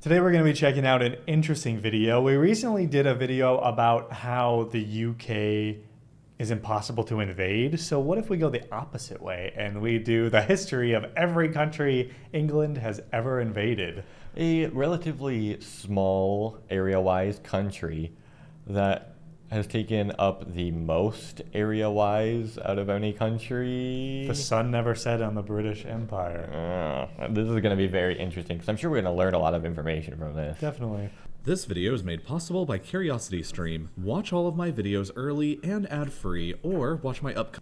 Today we're going to be checking out an interesting video. We recently did a video about how the UK is impossible to invade. So what if we go the opposite way and we do the history of every country England has ever invaded? A relatively small area-wise country that has taken up the most area-wise out of any country. The sun never set on the British Empire. This is going to be very interesting because I'm sure we're going to learn a lot of information from this. Definitely. This video is made possible by CuriosityStream. Watch all of my videos early and ad-free, or watch my upcoming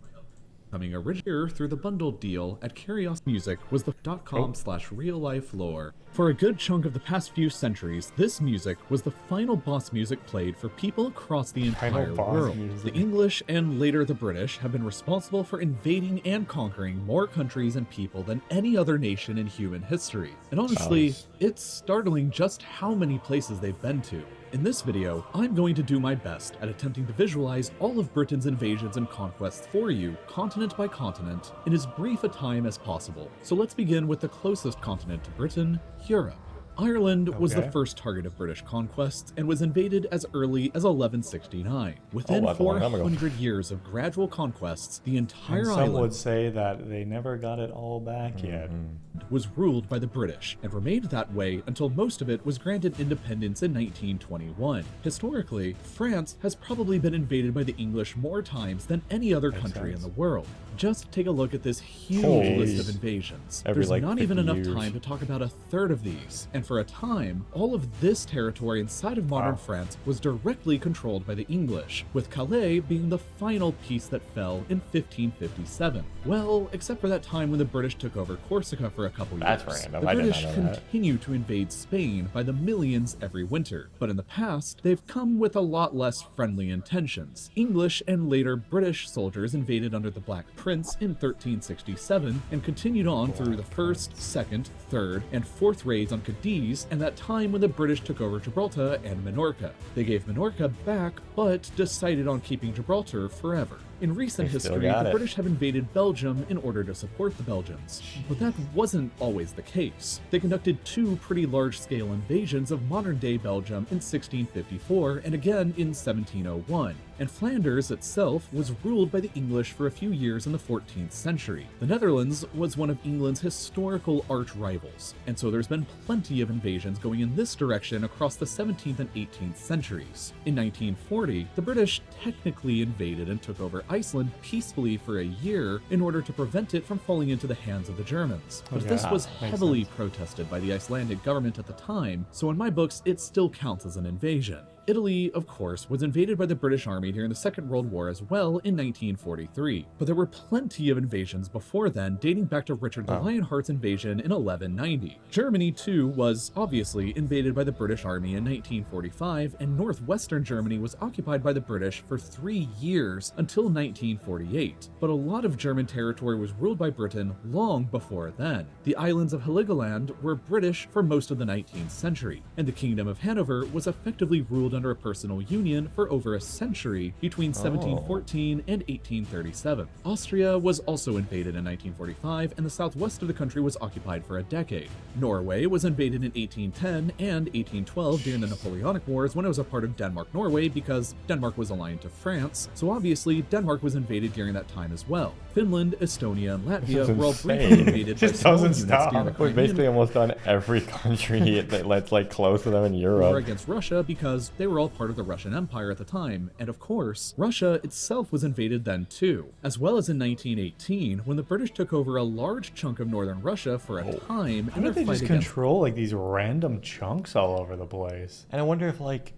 original through the bundled deal at CuriosityMusic was the .com/real-life-lore. For a good chunk of the past few centuries, this music was the final boss music played for people across the entire world. The English and later the British have been responsible for invading and conquering more countries and people than any other nation in human history. And honestly, it's startling just how many places they've been to. In this video, I'm going to do my best at attempting to visualize all of Britain's invasions and conquests for you, continent by continent, in as brief a time as possible. So let's begin with the closest continent to Britain, Europe. Ireland was the first target of British conquests and was invaded as early as 1169. Within 400 years of gradual conquests, the entire island— some would say that they never got it all back yet. —was ruled by the British and remained that way until most of it was granted independence in 1921. Historically, France has probably been invaded by the English more times than any other country in the world. Just take a look at this huge list of invasions. There's not even enough time to talk about a third of these, and for a time, all of this territory inside of modern France was directly controlled by the English, with Calais being the final piece that fell in 1557. Well, except for that time when the British took over Corsica for a couple years. That's random. The British continue to invade Spain by the millions every winter, but in the past, they've come with a lot less friendly intentions. English and later British soldiers invaded under the Black Prince in 1367 and continued on through the first, second, third, and fourth raids on Cadiz, and that time when the British took over Gibraltar and Minorca. They gave Minorca back, but decided on keeping Gibraltar forever. In recent history, the British have invaded Belgium in order to support the Belgians, but that wasn't always the case. They conducted two pretty large-scale invasions of modern-day Belgium in 1654 and again in 1701, and Flanders itself was ruled by the English for a few years in the 14th century. The Netherlands was one of England's historical arch-rivals, and so there's been plenty of invasions going in this direction across the 17th and 18th centuries. In 1940, the British technically invaded and took over Iceland peacefully for a year in order to prevent it from falling into the hands of the Germans. But this was heavily protested by the Icelandic government at the time, so in my books it still counts as an invasion. Italy, of course, was invaded by the British Army during the Second World War as well in 1943, but there were plenty of invasions before then, dating back to Richard the Lionheart's invasion in 1190. Germany, too, was obviously invaded by the British Army in 1945, and northwestern Germany was occupied by the British for 3 years until 1948. But a lot of German territory was ruled by Britain long before then. The islands of Heligoland were British for most of the 19th century, and the Kingdom of Hanover was effectively ruled under a personal union for over a century between 1714 and 1837. Austria was also invaded in 1945, and the southwest of the country was occupied for a decade. Norway was invaded in 1810 and 1812 during the Napoleonic Wars when it was a part of Denmark-Norway because Denmark was aligned to France, so obviously Denmark was invaded during that time as well. Finland, Estonia, and Latvia were all briefly invaded by small units during the Crimean We've basically almost done every country that's like close to them in Europe. War against Russia because they were all part of the Russian Empire at the time, and of course, Russia itself was invaded then too, as well as in 1918 when the British took over a large chunk of northern Russia for a time. How did they just control like these random chunks all over the place? And I wonder if like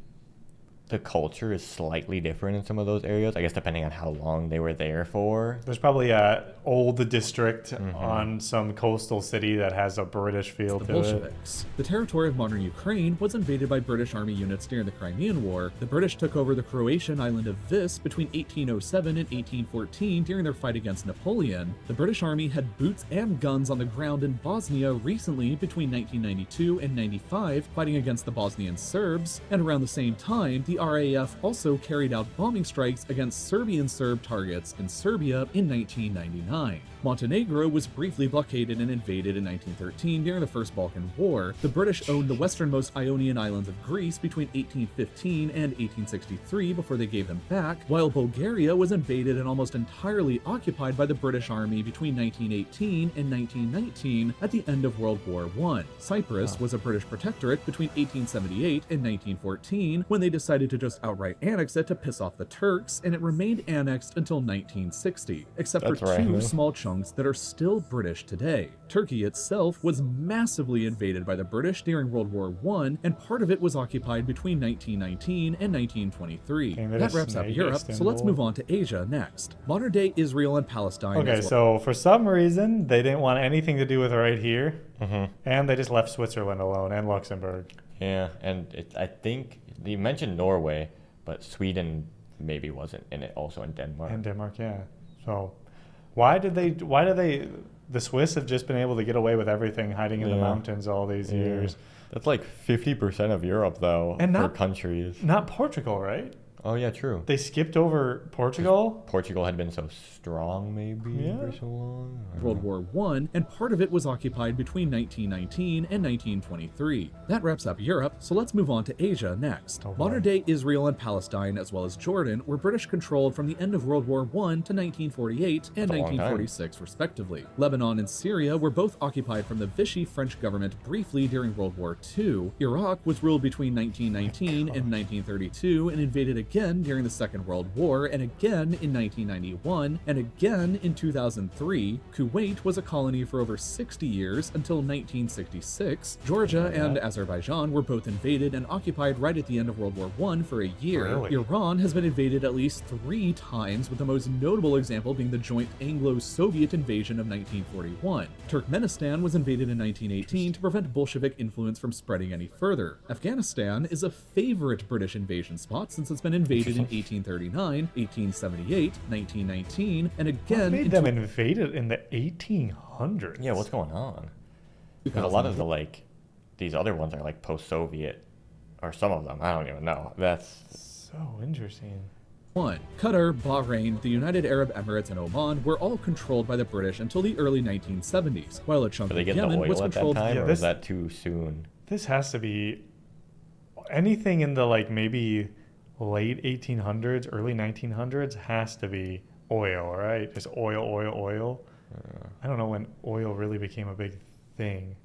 the culture is slightly different in some of those areas, I guess depending on how long they were there for. There's probably a old district on some coastal city that has a British feel to Bolsheviks. The territory of modern Ukraine was invaded by British army units during the Crimean War. The British took over the Croatian island of Vis between 1807 and 1814 during their fight against Napoleon. The British army had boots and guns on the ground in Bosnia recently between 1992 and 95 fighting against the Bosnian Serbs, and around the same time the the RAF also carried out bombing strikes against Serbian Serb targets in Serbia in 1999. Montenegro was briefly blockaded and invaded in 1913 during the First Balkan War. The British owned the westernmost Ionian islands of Greece between 1815 and 1863 before they gave them back, while Bulgaria was invaded and almost entirely occupied by the British Army between 1918 and 1919 at the end of World War I. Cyprus was a British protectorate between 1878 and 1914 when they decided to just outright annex it to piss off the Turks, and it remained annexed until 1960, except for two small chunks that are still British today. Turkey itself was massively invaded by the British during World War I, and part of it was occupied between 1919 and 1923. That wraps up Europe, so let's move on to Asia next. Modern-day Israel and Palestine. Okay, so for some reason, they didn't want anything to do with right here, and they just left Switzerland alone and Luxembourg. Yeah, and I think you mentioned Norway, but Sweden maybe wasn't in it, also in Denmark. And Denmark, yeah. So why did the Swiss have just been able to get away with everything, hiding in the mountains all these years? That's like 50% of Europe, though, and for countries. Not Portugal, right? Oh, yeah, true. They skipped over Portugal? Portugal had been so strong, maybe, for so long. World War I, and part of it was occupied between 1919 and 1923. That wraps up Europe, so let's move on to Asia next. Modern-day Israel and Palestine, as well as Jordan, were British-controlled from the end of World War I to 1948 and 1946, respectively. Lebanon and Syria were both occupied from the Vichy French government briefly during World War II. Iraq was ruled between 1919 and 1932 and invaded again during the Second World War, and again in 1991, and again in 2003. Kuwait was a colony for over 60 years until 1966. Georgia and Azerbaijan were both invaded and occupied right at the end of World War I for a year. Really? Iran has been invaded at least 3 times, with the most notable example being the joint Anglo-Soviet invasion of 1941. Turkmenistan was invaded in 1918 to prevent Bolshevik influence from spreading any further. Afghanistan is a favorite British invasion spot since it's been invaded in 1839, 1878, 1919, and again What made them invaded in the 1800s? Yeah, what's going on? Because a lot of these other ones are like post-Soviet, or some of them, I don't even know. That's so interesting. Qatar, Bahrain, the United Arab Emirates, and Oman were all controlled by the British until the early 1970s, while a chunk of Yemen was controlled. Or is that too soon? This has to be anything in the maybe late 1800s, early 1900s has to be oil, right? Just oil. I don't know when oil really became a big thing.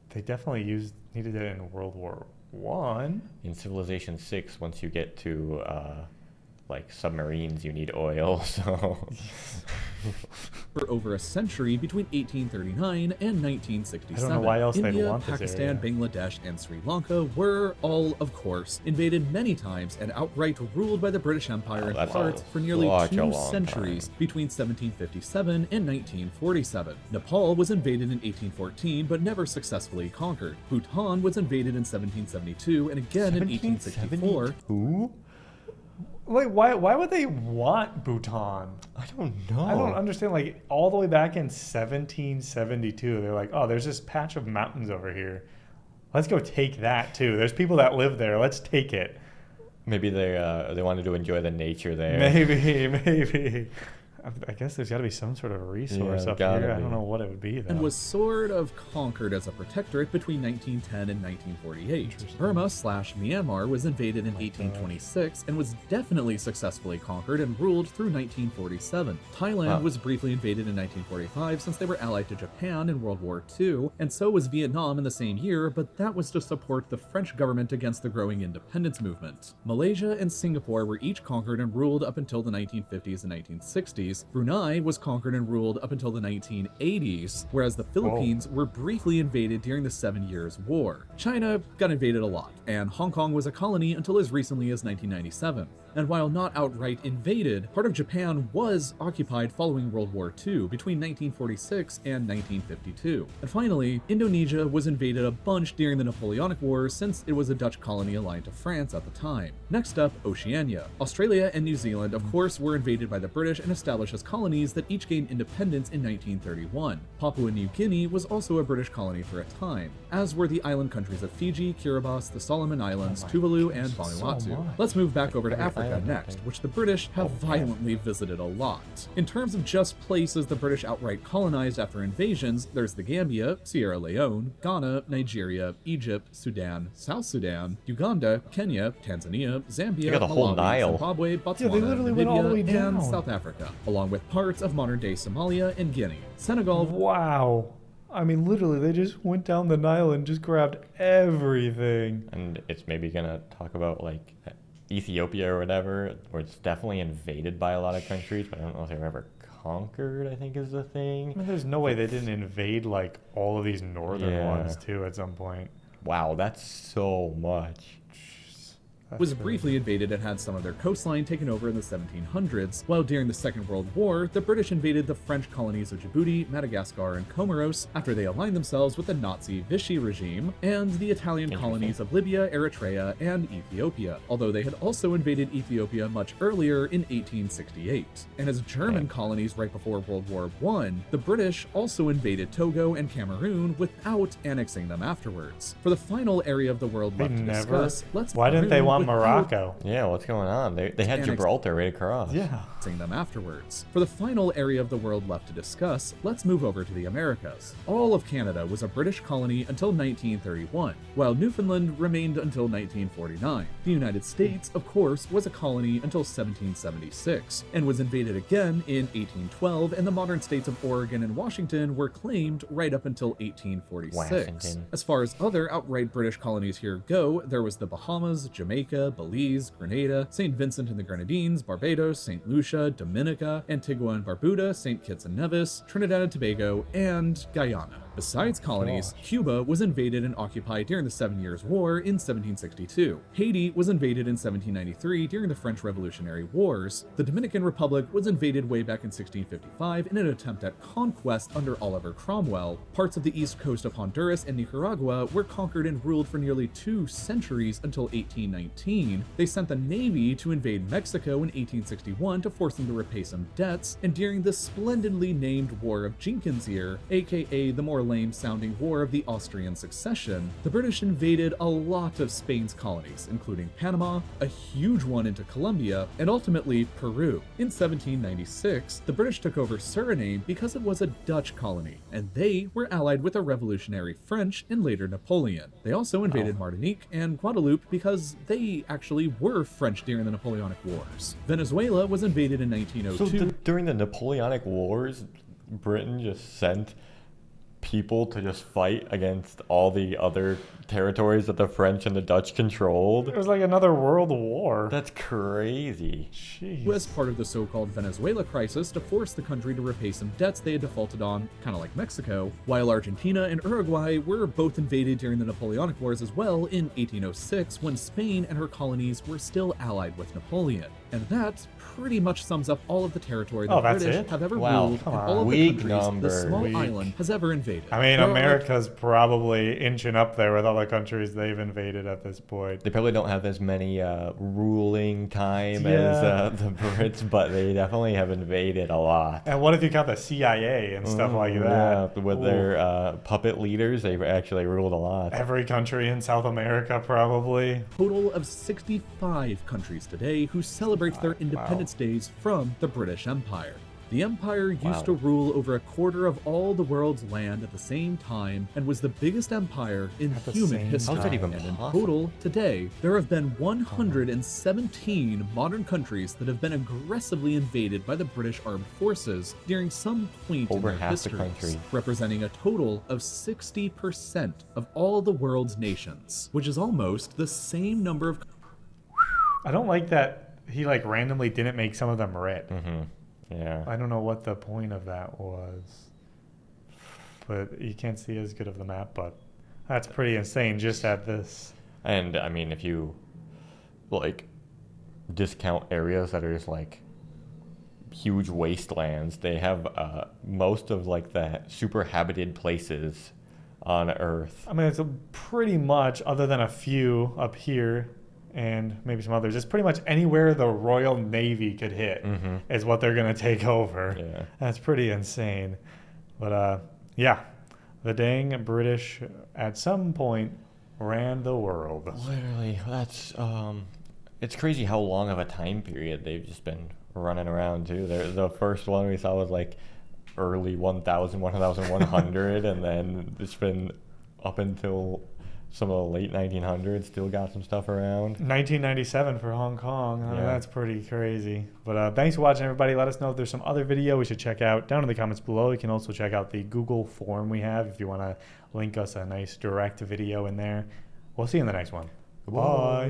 They definitely needed it in World War I. In Civilization 6, once you get to submarines, you need oil, so... For over a century between 1839 and 1967. I don't know why else India, they'd want Pakistan, this area. Bangladesh, and Sri Lanka were all, of course, invaded many times and outright ruled by the British Empire in part for nearly 2 centuries between 1757 and 1947. Nepal was invaded in 1814 but never successfully conquered. Bhutan was invaded in 1772 and again in 1864. Who? Wait, why would they want Bhutan? I don't know. I don't understand. All the way back in 1772, they're like, oh, there's this patch of mountains over here. Let's go take that too. There's people that live there. Let's take it. Maybe they wanted to enjoy the nature there. Maybe. I guess there's got to be some sort of resource up here. I don't know what it would be, though. And was sort of conquered as a protectorate between 1910 and 1948. Burma/Myanmar was invaded in 1826 and was definitely successfully conquered and ruled through 1947. Thailand was briefly invaded in 1945 since they were allied to Japan in World War II, and so was Vietnam in the same year, but that was to support the French government against the growing independence movement. Malaysia and Singapore were each conquered and ruled up until the 1950s and 1960s. Brunei was conquered and ruled up until the 1980s, whereas the Philippines were briefly invaded during the 7 Years' War. China got invaded a lot, and Hong Kong was a colony until as recently as 1997. And while not outright invaded, part of Japan was occupied following World War II between 1946 and 1952. And finally, Indonesia was invaded a bunch during the Napoleonic Wars since it was a Dutch colony aligned to France at the time. Next up, Oceania. Australia and New Zealand, of course, were invaded by the British and established established as colonies that each gained independence in 1931. Papua New Guinea was also a British colony for a time, as were the island countries of Fiji, Kiribati, the Solomon Islands, Tuvalu, and Vanuatu. much. Let's move back over to Every Africa island, next, okay. which the British have violently visited a lot. In terms of just places the British outright colonized after invasions, there's the Gambia, Sierra Leone, Ghana, Nigeria, Egypt, Sudan, South Sudan, Uganda, Kenya, Tanzania, Zambia, got the whole Malawi, Nile. Zimbabwe, they Botswana, literally went all the way Namibia, down. and South Africa, along with parts of modern-day Somalia and Guinea. Senegal. Wow. I mean, literally, they just went down the Nile and just grabbed everything. And it's maybe gonna talk about like Ethiopia or whatever, where it's definitely invaded by a lot of countries, but I don't know if they were ever conquered, I think is the I thing. mean, there's no way they didn't invade, like, all of these northern Yeah. ones, too, at some point. Wow, that's so much. Was briefly invaded and had some of their coastline taken over in the 1700s, while during the Second World War, the British invaded the French colonies of Djibouti, Madagascar, and Comoros after they aligned themselves with the Nazi Vichy regime, and the Italian colonies of Libya, Eritrea, and Ethiopia, although they had also invaded Ethiopia much earlier in 1868. And as German colonies right before World War I, the British also invaded Togo and Cameroon without annexing them afterwards. For the final area of the world They left to never. discuss, let's Why didn't they Peru want without Morocco? Yeah, what's going on? They had Annex- Gibraltar right across. Yeah. annexing them afterwards. For the final area of the world left to discuss, let's move over to the Americas. All of Canada was a British colony until 1931, while Newfoundland remained until 1949. The United States, of course, was a colony until 1776, and was invaded again in 1812, and the modern states of Oregon and Washington were claimed right up until 1846. Washington. As far as other outright British colonies here go, there was the Bahamas, Jamaica, Belize, Grenada, St. Vincent and the Grenadines, Barbados, St. Lucia, Dominica, Antigua and Barbuda, St. Kitts and Nevis, Trinidad and Tobago, and Guyana. Besides colonies, Cuba was invaded and occupied during the Seven Years' War in 1762. Haiti was invaded in 1793 during the French Revolutionary Wars. The Dominican Republic was invaded way back in 1655 in an attempt at conquest under Oliver Cromwell. Parts of the east coast of Honduras and Nicaragua were conquered and ruled for nearly 2 centuries until 1819. They sent the Navy to invade Mexico in 1861 to force them to repay some debts, and during the splendidly named War of Jenkins' Year, aka the more lame-sounding War of the Austrian Succession, the British invaded a lot of Spain's colonies, including Panama, a huge one into Colombia, and ultimately Peru. In 1796, the British took over Suriname because it was a Dutch colony, and they were allied with the revolutionary French and later Napoleon. They also invaded Martinique and Guadeloupe because they actually were French during the Napoleonic Wars. Venezuela was invaded in So 1902. during the Napoleonic Wars, Britain just sent people to just fight against all the other territories that the French and the Dutch controlled. It was like another world war. That's crazy. Jeez. Was part of the so-called Venezuela crisis to force the country to repay some debts they had defaulted on, kind of like Mexico, while Argentina and Uruguay were both invaded during the Napoleonic Wars as well in 1806 when Spain and her colonies were still allied with Napoleon. And that pretty much sums up all of the territory the Oh, that's British it? have ever Wow. ruled Come and on. all of the Weak countries number. the small Weak. island has ever invaded. I mean, There are- America's probably inching up there with all the countries they've invaded at this point. They probably don't have as many ruling time Yeah. as the Brits, but they definitely have invaded a lot. And what if you count the CIA and stuff like that? Yeah, with Ooh. their puppet leaders, they've actually ruled a lot. Every country in South America, probably. Total of 65 countries today who celebrate their independence days from the British Empire. The empire used Wow. to rule over a quarter of all the world's land at the same time and was the biggest empire in At the human same history. How's that even And in possible? total, today, there have been 117 modern countries that have been aggressively invaded by the British armed forces during some point Over in their half the histories, country. representing a total of 60% of all the world's nations, which is almost the same number of I don't like that he like randomly didn't make some of them red. Yeah. I don't know what the point of that was. But you can't see as good of the map, but that's pretty insane just at this. And I mean, if you like discount areas that are just like huge wastelands, they have most of like the super habited places on Earth. I mean, it's pretty much, other than a few up here, and maybe some others. It's pretty much anywhere the Royal Navy could hit is what they're going to take over. Yeah. That's pretty insane. But yeah, the dang British at some point ran the world. Literally, that's it's crazy how long of a time period they've just been running around too. The first one we saw was like early 1000, 1100, and then it's been up until some of the late 1900s. Still got some stuff around. 1997 for Hong Kong. I mean, Yeah. that's pretty crazy. But thanks for watching, everybody. Let us know if there's some other video we should check out down in the comments below. You can also check out the Google form we have if you want to link us a nice direct video in there. We'll see you in the next one. Goodbye.